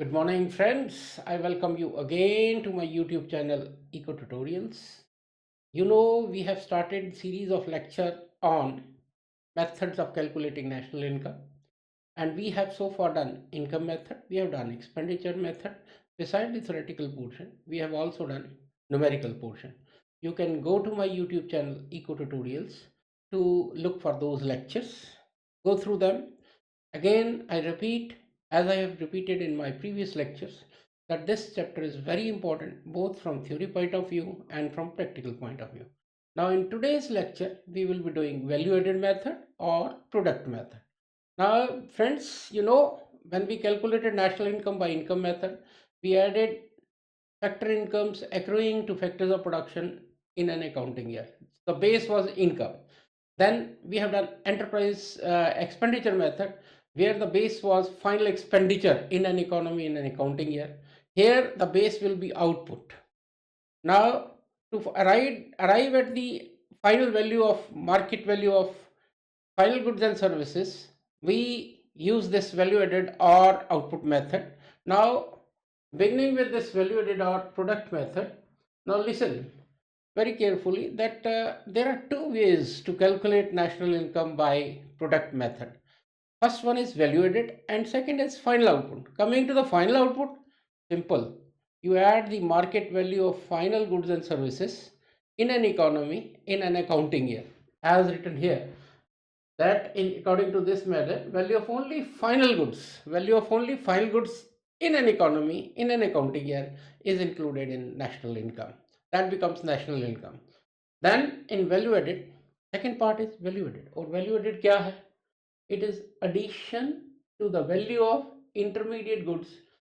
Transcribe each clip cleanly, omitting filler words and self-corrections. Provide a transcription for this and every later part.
Good morning, friends. I welcome you again to my YouTube channel Eco Tutorials. We have started series of lecture on methods of calculating national income, and we have so far done income method, we have done expenditure method. Beside the theoretical portion, we have also done numerical portion. You can go to my YouTube channel Eco Tutorials to look for those lectures, go through them. Again, I repeat, as I have repeated in my previous lectures, that this chapter is very important both from theory point of view and from practical point of view. Now, in today's lecture, we will be doing value added method or product method. Now, friends, when we calculated national income by income method, we added factor incomes accruing to factors of production in an accounting year. The base was income. Then we have done enterprise expenditure method, where the base was final expenditure in an economy in an accounting year. Here the base will be output. Now to arrive at the final value of market value of final goods and services, we use this value added or output method. Now beginning with this value added or product method, now listen very carefully that there are two ways to calculate national income by product method. First one is value added and second is final output. Coming to the final output, simple. You add the market value of final goods and services in an economy in an accounting year, as written here. That according to this method, value of only final goods in an economy in an accounting year is included in national income. That becomes national income. Then in value added, second part is value added. Or value added क्या है? It is addition to the value of intermediate goods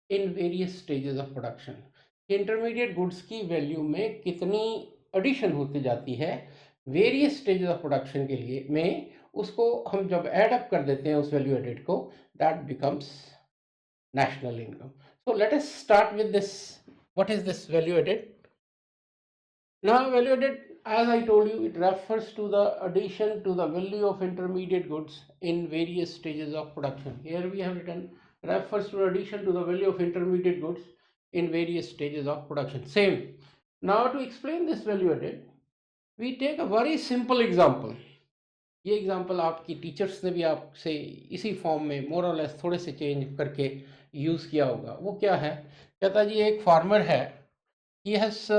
in various stages of production. Intermediate goods की value में कितनी addition होती जाती है various stages of production के लिए में, उसको हम जब ऐड अप कर देते हैं उस वैल्यू एडेड को, that becomes national income. So let us start with this. What is this value added? Now, value added, as I told you, it refers to the addition to the value of intermediate goods in various stages of production. Here we have written refers to addition to the value of intermediate goods in various stages of production. Same. Now, to explain this value added, we take a very simple example. ये example आपकी teachers ने भी आपसे इसी form में मोर और less थोड़े से चेंज करके यूज़ किया होगा. वो क्या है? कहता जी एक फार्मर है, ही हैज़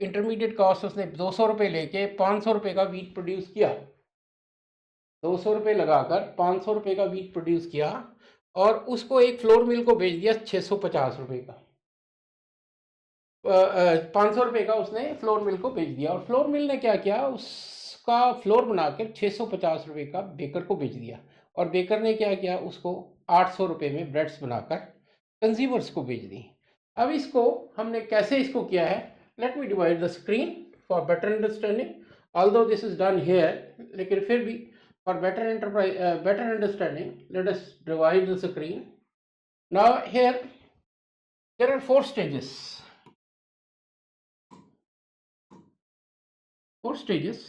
इंटरमीडिएट कॉस्ट उसने 200 रुपये लेके 500 रुपये का वीट प्रोड्यूस किया. 200 रुपये लगाकर 500 रुपये का वीट प्रोड्यूस किया और उसको एक फ्लोर मिल को बेच दिया 650 रुपये का. 500 रुपये का उसने फ्लोर मिल को बेच दिया और फ्लोर मिल ने क्या किया, उसका फ्लोर बनाकर 650 रुपये का बेकर को बेच दिया और बेकर ने क्या किया, उसको 800 रुपये में ब्रेड्स बनाकर कंज्यूमर्स को बेच दी. अब इसको हमने कैसे इसको किया है, let me divide the screen for better understanding. Although this is done here, लेकिन फिर भी for better understanding let us divide the screen. Now here there are four stages. Four stages.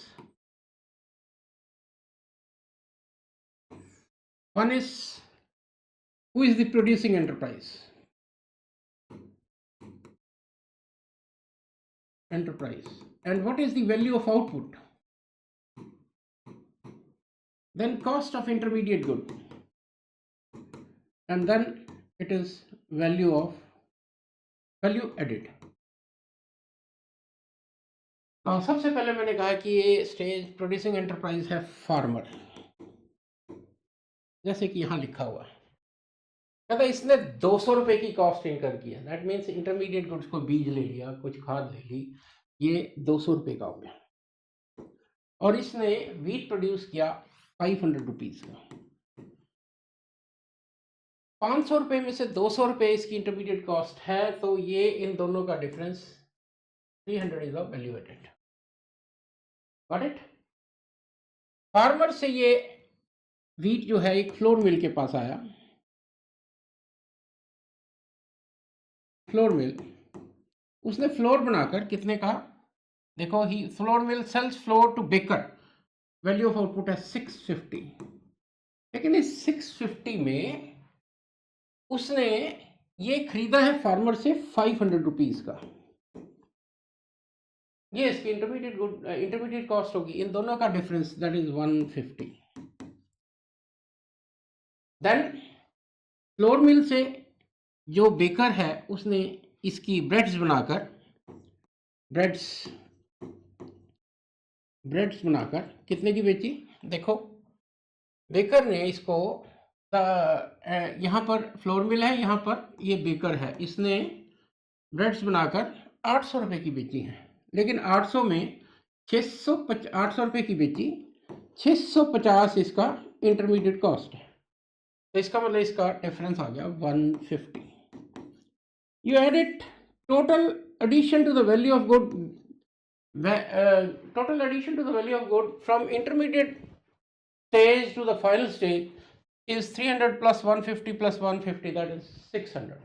One is, who is the producing enterprise? And what is the value of output? Then cost of intermediate good, and then it is value added. सबसे पहले मैंने कहा कि ये stage producing enterprise है farmer, जैसे कि यहाँ लिखा हुआ है. कहता इसने 200 रुपये की कॉस्ट इनकर किया. दैट मीन्स इंटरमीडिएट गुड्स को बीज ले लिया, कुछ खाद ले ली, ये 200 रुपये का हो गया. और इसने वीट प्रोड्यूस किया 500 रुपीज का. 500 रुपये में से 200 रुपये इसकी इंटरमीडिएट कॉस्ट है, तो ये इन दोनों का difference 300 is of value added. Got it? Farmer से ये वीट जो है एक फ्लोर मिल के पास आया. फ्लोर मिल, उसने फ्लोर बनाकर कितने का, देखो ही flour mill sells flour to baker, value of output है 650. लेकिन इस 650 में उसने ये खरीदा है फार्मर से 500 रुपीज का, ये इसकी इंटरमीडिएट कॉस्ट होगी, इन दोनों का difference that is 150। Then flour mill से जो बेकर है उसने इसकी ब्रेड्स बनाकर कितने की बेची? देखो, बेकर ने इसको यहाँ पर फ्लोर मिल है, यहाँ पर ये बेकर है, इसने ब्रेड्स बनाकर 800 रुपये की बेची है। लेकिन 800 में 800 रुपये की बेची, 650 इसका इंटरमीडिएट कॉस्ट है, तो इसका मतलब इसका डिफरेंस आ गया 150। You edit total addition to the value of good, total addition to the value of good from intermediate stage to the final stage is 300 plus 150 plus 150, that is 600।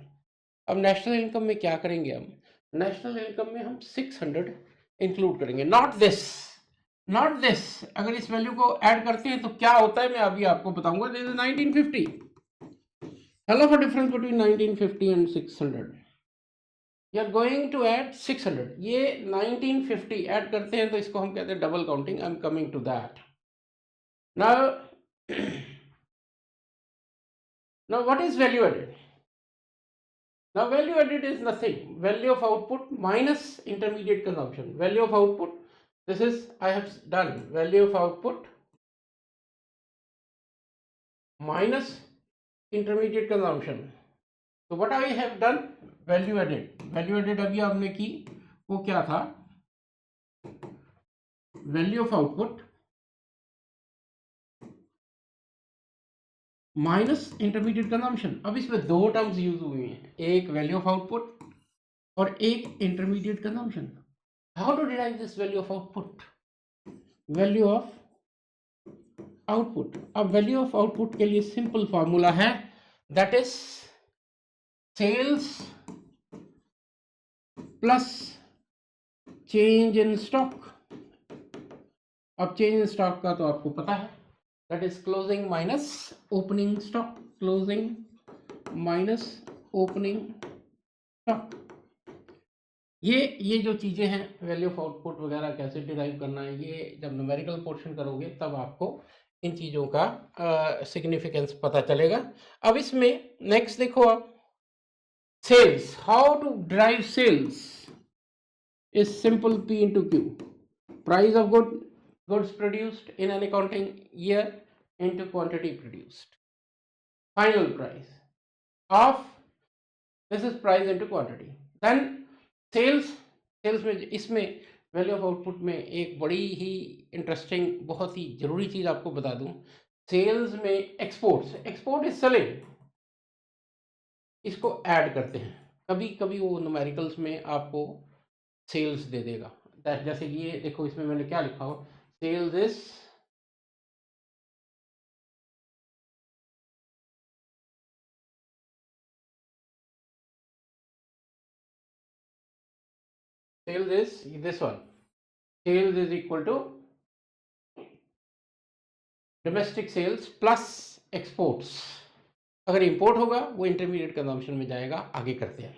अब national income में क्या करेंगे हम? National income में हम 600 include करेंगे, not this. अगर इस वैल्यू को ऐड करते हैं तो क्या होता है मैं अभी आपको बताऊंगा। This is 1950। Hello for difference between 1950 and 600, you are going to add 600। ये 1950 ऐड करते हैं तो इसको हम कहते हैं double counting. I am coming to that now. Now what is value added? Now value added is nothing, value of output minus intermediate consumption. Value of output, this is I have done value of output minus intermediate consumption. So what I have done, value added अभी आपने की वो क्या था? Value of output minus intermediate consumption. अब इसमें दो terms use हुई हैं, एक वैल्यू ऑफ आउटपुट और एक intermediate consumption. How to derive this value of output? Value of output, अब वैल्यू ऑफ आउटपुट के लिए सिंपल फॉर्मूला है, that is sales plus change in stock. अब चेंज इन स्टॉक का तो आपको पता है, that is closing minus opening stock, closing minus opening stock। ये जो चीज़ें हैं वैल्यू ऑफ आउटपुट वगैरह कैसे डिराइव करना है, ये जब न्यूमेरिकल पोर्शन करोगे तब आपको इन चीज़ों का सिग्निफिकेंस पता चलेगा। अब इसमें नेक्स्ट देखो आप, sales, how to derive sales is simple P into Q, price of goods produced in an accounting year into quantity produced, final price of, this is price into quantity। then sales में इसमें value of output में एक बड़ी ही interesting बहुत ही जरूरी चीज आपको बता दूं, सेल्स में एक्सपोर्ट इज सेलिंग, इसको ऐड करते हैं। कभी कभी वो न्यूमेरिकल्स में आपको सेल्स दे देगा, जैसे कि ये देखो, इसमें मैंने क्या लिखा हो, sales is this one, sales is equal to domestic sales plus exports। अगर इंपोर्ट होगा वो इंटरमीडिएट कंजम्पशन में जाएगा, आगे करते हैं।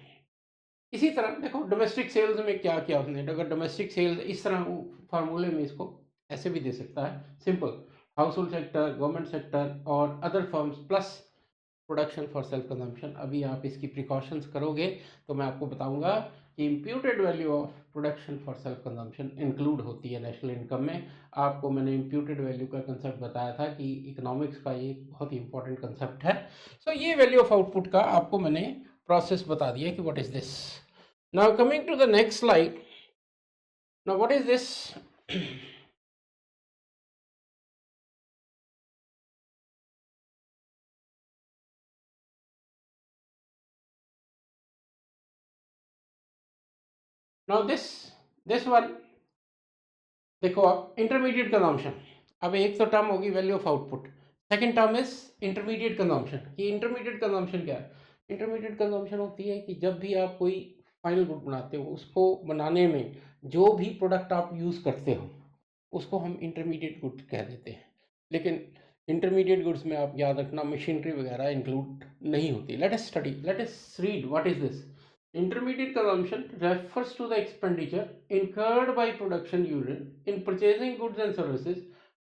इसी तरह देखो डोमेस्टिक सेल्स में क्या किया उसने, अगर डोमेस्टिक सेल्स इस तरह फार्मूले में इसको ऐसे भी दे सकता है, simple household sector, government sector और other firms plus production for self consumption. अभी आप इसकी प्रिकॉशंस करोगे तो मैं आपको बताऊंगा कि imputed value of production for self consumption include होती है नेशनल इनकम में। आपको मैंने इम्प्यूटेड वैल्यू का कंसेप्ट बताया था कि इकोनॉमिक्स का ये बहुत ही इंपॉर्टेंट कंसेप्ट है। सो ये वैल्यू ऑफ आउटपुट का आपको मैंने प्रोसेस बता दिया कि what is this. Now coming to the next slide, now what is this? Now this one देखो आप, इंटरमीडिएट कंजम्पशन। अब एक तो टर्म होगी value of output, second term is intermediate consumption. कि इंटरमीडिएट कंजम्पशन क्या है? इंटरमीडिएट कंजम्पशन होती है कि जब भी आप कोई फाइनल गुड बनाते हो, उसको बनाने में जो भी प्रोडक्ट आप यूज़ करते हो उसको हम इंटरमीडिएट गुड्स कह देते हैं। लेकिन इंटरमीडिएट गुड्स में आप याद रखना मशीनरी वगैरह इंक्लूड नहीं होती। Let us study, let us read what is this. Intermediate consumption refers to the expenditure incurred by production unit in purchasing goods and services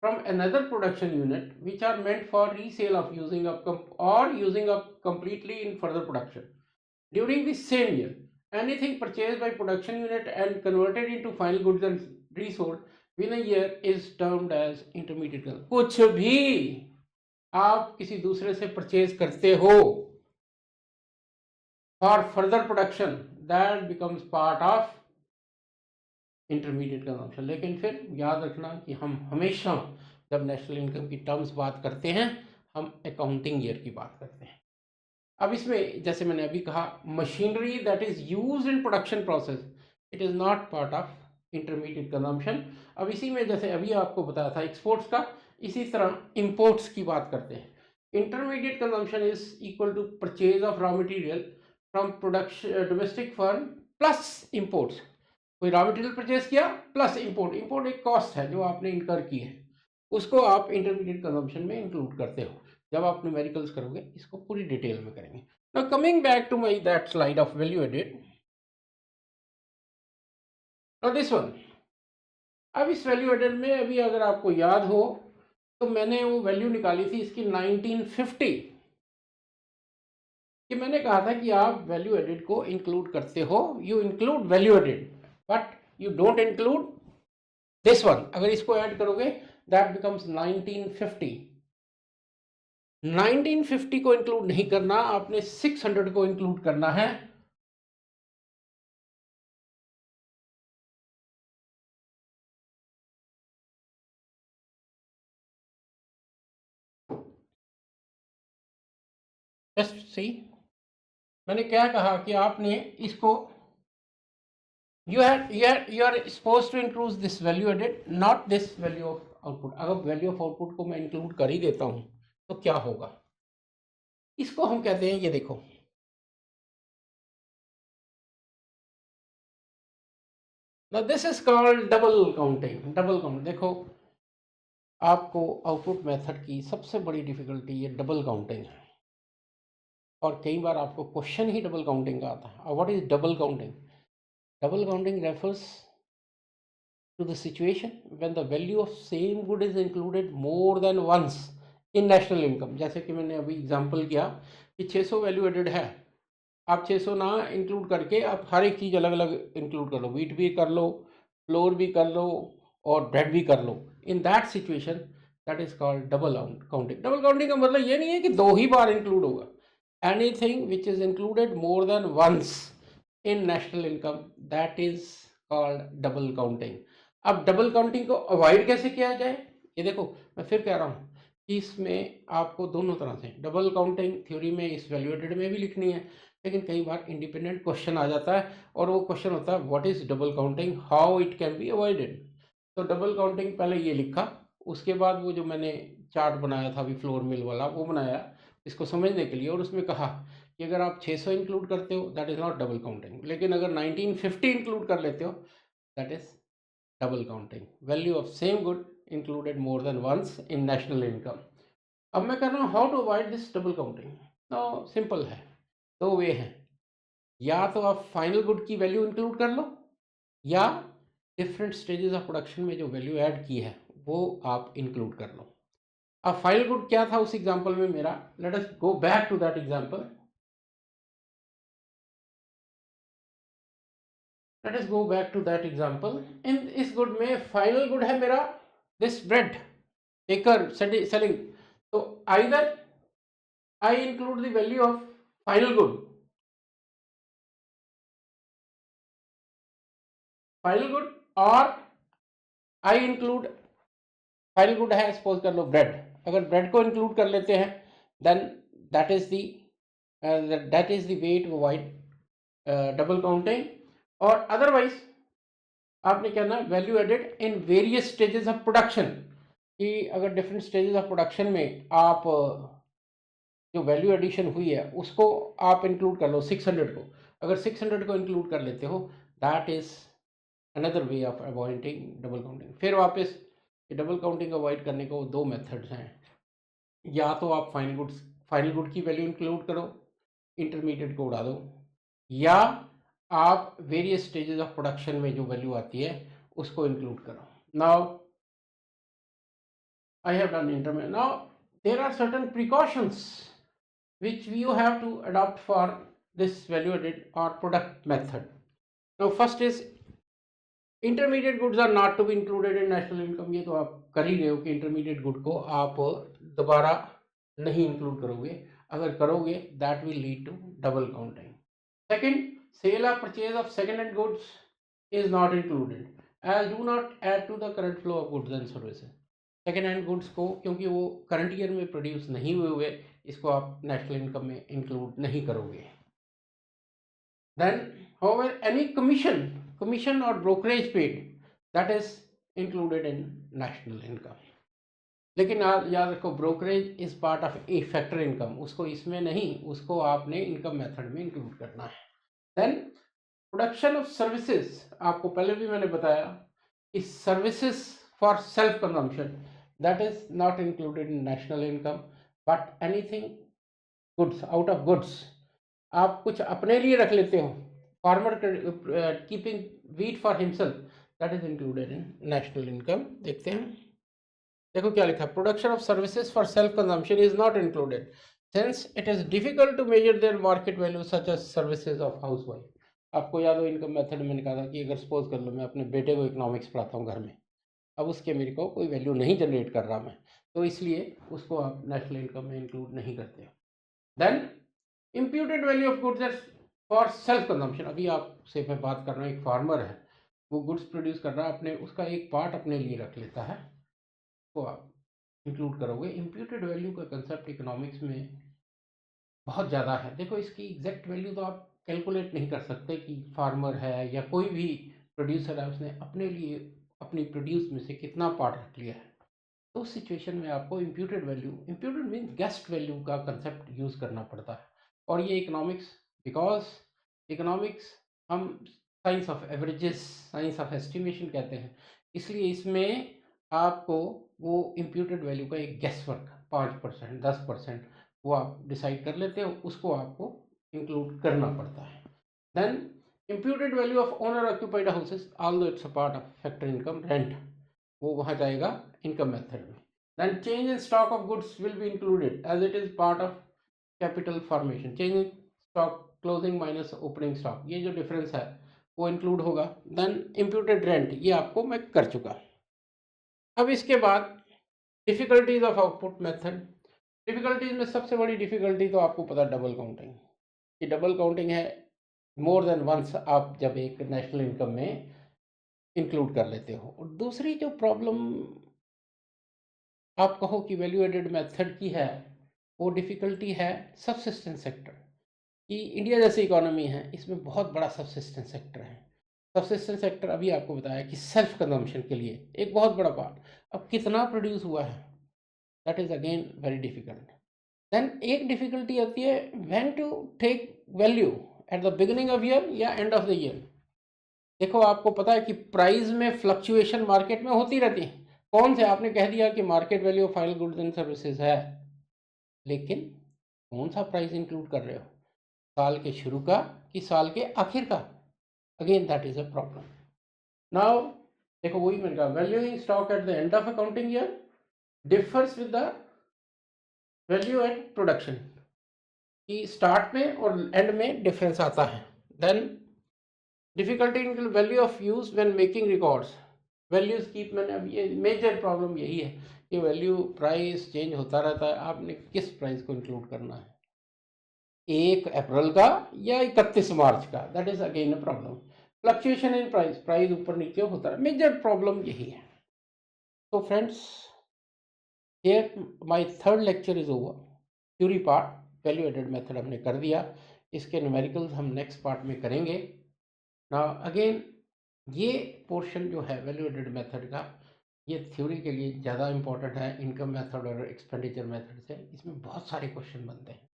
from another production unit which are meant for resale of using up or using up completely in further production during the same year. Anything purchased by production unit and converted into final goods and resold within a year is termed as intermediate consumption. कुछ भी आप किसी दूसरे से purchase करते हो for further production, that becomes part of intermediate consumption. लेकिन फिर याद रखना कि हम हमेशा जब नेशनल इनकम की टर्म्स बात करते हैं, हम अकाउंटिंग ईयर की बात करते हैं। अब इसमें जैसे मैंने अभी कहा, machinery that is used in production process, it is not part of intermediate consumption. अब इसी में जैसे अभी आपको बताया था एक्सपोर्ट्स का, इसी तरह इंपोर्ट्स की बात करते हैं। Intermediate consumption is equal to purchase of raw material from production domestic firm plus imports. कोई रॉ मटेरियल परचेज किया प्लस इंपोर्ट, इंपोर्ट एक कॉस्ट है जो आपने इनकर की है, उसको आप इंटरमीडिएट कंजम्पशन में इंक्लूड करते हो। जब आप न्यूमेरिकल्स करोगे इसको पूरी डिटेल में करेंगे। Now coming back to my that slide of value added, now this one. अब इस वैल्यू एडेड में अभी अगर आपको याद हो तो मैंने वो वैल्यू निकाली थी इसकी 1950, कि मैंने कहा था कि आप वैल्यू एडेड को इंक्लूड करते हो, you include value added but you don't include this one. अगर इसको ऐड करोगे दैट बिकम्स 1950। 1950 को इंक्लूड नहीं करना, आपने 600 को इंक्लूड करना है। जस्ट सी, मैंने क्या कहा कि आपने इसको you are supposed to include this value added, not this value of output। अगर वैल्यू ऑफ आउटपुट को मैं इंक्लूड कर ही देता हूं तो क्या होगा, इसको हम कहते हैं, ये देखो now this is called double counting. Double count, देखो आपको आउटपुट मेथड की सबसे बड़ी डिफिकल्टी ये डबल काउंटिंग है, और कई बार आपको क्वेश्चन ही डबल काउंटिंग का आता है। What is double counting? Double counting refers to the situation when the value of same good is included more than once in national income। जैसे कि मैंने अभी एग्जांपल किया कि 600 वैल्यू एडेड है, आप 600 ना इंक्लूड करके आप हर एक चीज़ अलग अलग इंक्लूड कर लो, वीट भी कर लो, फ्लोर भी कर लो और ब्रेड भी कर लो। In that situation that is called double counting. Double counting का मतलब ये नहीं है कि दो ही बार इंक्लूड होगा, anything which is included more than once in national income that is called double counting. अब डबल काउंटिंग को अवॉइड कैसे किया जाए, ये देखो मैं फिर कह रहा हूँ कि इसमें आपको दोनों तरह से डबल काउंटिंग थ्योरी में इस वैल्यूएटेड में भी लिखनी है, लेकिन कई बार इंडिपेंडेंट क्वेश्चन आ जाता है और वो क्वेश्चन होता है what is double counting, how it can be avoided. तो डबल काउंटिंग पहले ये लिखा, उसके बाद वो जो मैंने चार्ट बनाया था अभी फ्लोर मिल वाला वो बनाया इसको समझने के लिए, और उसमें कहा कि अगर आप 600 इंक्लूड करते हो that is not double counting, लेकिन अगर 1950 इंक्लूड कर लेते हो that is double counting. Value of same good included more than once in national income. अब मैं कह रहा हूँ how to avoid this double counting. तो सिंपल है, दो वे हैं, या तो आप फाइनल गुड की वैल्यू इंक्लूड कर लो, या डिफरेंट स्टेजेस ऑफ प्रोडक्शन में जो वैल्यू ऐड की है वो आप इंक्लूड कर लो। अब फाइनल गुड क्या था उस एग्जांपल में मेरा, let us go back to that example. Let us go back to that example. इन इस गुड में फाइनल गुड है मेरा दिस ब्रेड बेकर सेलिंग, तो either I include the value of final good, और आई इंक्लूड फाइनल गुड है suppose कर लो ब्रेड। अगर ब्रेड को इंक्लूड कर लेते हैं then that is the way to avoid double counting. और अदरवाइज आपने कहना value added in various stages of production, कि अगर डिफरेंट स्टेजेस ऑफ प्रोडक्शन में आप जो वैल्यू एडिशन हुई है उसको आप इंक्लूड कर लो 600 को। अगर 600 को इंक्लूड कर लेते हो that is another way of avoiding double counting. फिर वापस डबल काउंटिंग अवॉइड करने को दो मेथड्स हैं, या तो आप फाइनल गुड्स फाइनल गुड की वैल्यू इंक्लूड करो, इंटरमीडिएट को उड़ा दो, या आप वेरियस स्टेजेस ऑफ प्रोडक्शन में जो वैल्यू आती है उसको इंक्लूड करो. Now I have done intermediate. Now there are certain precautions which you have to adopt for this value added or product method. Now first is intermediate goods are not to be included in national income. ये तो आप कर ही रहे हो कि intermediate good को आप दोबारा नहीं include करोगे. अगर करोगे that will lead to double counting. Second, sale or purchase of second hand goods is not included as do not add to the current flow of goods and services. Second hand goods को क्योंकि वो current year में produce नहीं हुए इसको आप national income में include नहीं करोगे. देन हाउएवर एनी कमीशन और brokerage paid that is included in national income. लेकिन आप याद रखो brokerage is part of A factor income, उसको इसमें नहीं, उसको आपने इनकम मेथड में इंक्लूड करना है. देन प्रोडक्शन ऑफ सर्विसेज, आपको पहले भी मैंने बताया कि services for self consumption that is not included in national income, but anything goods out of goods आप कुछ अपने लिए रख लेते हो, farmer keeping wheat for himself, that is included in national income. देखते हैं, देखो क्या लिखा, production of services for self consumption is not included since it is difficult to measure their market value such as services of housewife. आपको याद हो income method में कहा था कि अगर सपोज कर लो मैं अपने बेटे को इकोनॉमिक्स पढ़ाता हूँ घर में, अब उसके मेरे को कोई वैल्यू नहीं जनरेट कर रहा मैं, तो इसलिए उसको आप नेशनल इनकम में इंक्लूड नहीं करते. Then imputed value of goods for self consumption, अभी आपसे मैं बात कर रहा हूँ, एक फार्मर है वो गुड्स प्रोड्यूस कर रहा है, अपने उसका एक पार्ट अपने लिए रख लेता है, तो आप इंक्लूड करोगे. इम्प्यूटेड वैल्यू का कंसेप्ट इकोनॉमिक्स में बहुत ज़्यादा है. देखो इसकी एग्जैक्ट वैल्यू तो आप कैलकुलेट नहीं कर सकते कि फार्मर है या कोई भी प्रोड्यूसर है उसने अपने लिए अपनी प्रोड्यूस में से कितना पार्ट रख लिया है. तो उस सिचुएशन में आपको इम्प्यूटेड मीन्स गेस्ट वैल्यू का कंसेप्ट यूज़ करना पड़ता है. और ये इकोनॉमिक्स, बिकॉज इकोनॉमिक्स हम science of averages, science of estimation कहते हैं, इसलिए इसमें आपको वो इम्प्यूटेड वैल्यू का एक गेस वर्क 5%, 10% वो आप डिसाइड कर लेते हो, उसको आपको इंक्लूड करना पड़ता है. Then imputed value of owner occupied houses although it's a part of factor income rent, वो वहाँ जाएगा इनकम मेथड में. then change in stock of goods will be included as it is part of capital formation. change in stock closing minus opening stock, ये जो difference है वो include होगा. then imputed rent, ये आपको मैं कर चुका. अब इसके बाद difficulties of output method. Difficulties में सबसे बड़ी डिफिकल्टी तो आपको पता डबल काउंटिंग, कि डबल काउंटिंग है मोर देन वंस आप जब एक नेशनल इनकम में इंक्लूड कर लेते हो. और दूसरी जो प्रॉब्लम आप कहो कि वैल्यू एडेड मेथड की है, वो डिफ़िकल्टी है सबसिस्टेंस सेक्टर कि इंडिया जैसी इकोनॉमी है, इसमें बहुत बड़ा सबसिस्टेंस सेक्टर है. सबसिस्टेंस सेक्टर अभी आपको बताया कि सेल्फ कंजम्पशन के लिए एक बहुत बड़ा पार्ट, अब कितना प्रोड्यूस हुआ है that is again very difficult. Then एक डिफिकल्टी आती है when to take value at the beginning of year या एंड ऑफ द ईयर. देखो आपको पता है कि प्राइस में फ्लक्चुएशन मार्केट में होती रहती है. कौन से आपने कह दिया कि market value of final goods and services है, लेकिन कौन सा प्राइस इंक्लूड कर रहे हो, साल के शुरू का कि साल के आखिर का? Again that is a problem. Now देखो वही मैंने कहा, valuing stock at the end of accounting year differs with the value at production, कि स्टार्ट में और एंड में डिफरेंस आता है. Then difficulty in value of use when making records, values keep, मैंने अब ये मेजर प्रॉब्लम यही है कि वैल्यू प्राइस चेंज होता रहता है, आपने किस प्राइस को इंक्लूड करना है, 1 अप्रैल का या 31 मार्च का, that is again a problem. Fluctuation in price, price ऊपर नीचे होता है, मेजर प्रॉब्लम यही है. तो friends here my third lecture is over. Theory part value added method हमने कर दिया, इसके न्यूमेरिकल्स हम नेक्स्ट पार्ट में करेंगे. नाउ अगेन ये पोर्शन जो है वैल्यू एडेड मेथड का, ये थ्योरी के लिए ज़्यादा इंपॉर्टेंट है इनकम मेथड और एक्सपेंडिचर मेथड से. इसमें बहुत सारे क्वेश्चन बनते हैं,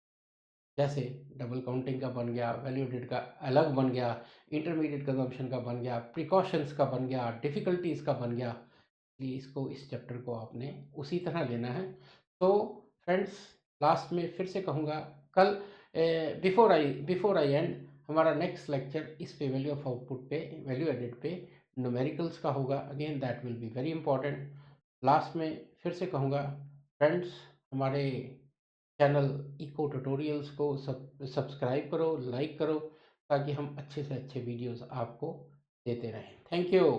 जैसे डबल काउंटिंग का बन गया, वैल्यू एडेड का अलग बन गया, इंटरमीडिएट कंजम्पशन का बन गया, प्रिकॉशंस का बन गया, डिफ़िकल्टीज़ का बन गया. इसलिए इसको, इस चैप्टर को आपने उसी तरह लेना है. तो फ्रेंड्स लास्ट में फिर से कहूँगा, कल बिफोर आई एंड हमारा नेक्स्ट लेक्चर इस पे वैल्यू ऑफ आउटपुट पे, वैल्यू एडेड पे न्यूमेरिकल्स का होगा। Again that will be very important. Last में फिर से कहूँगा फ्रेंड्स, हमारे चैनल इको ट्यूटोरियल्स को सब्सक्राइब करो, लाइक करो, ताकि हम अच्छे से अच्छे वीडियोस आपको देते रहें। Thank you.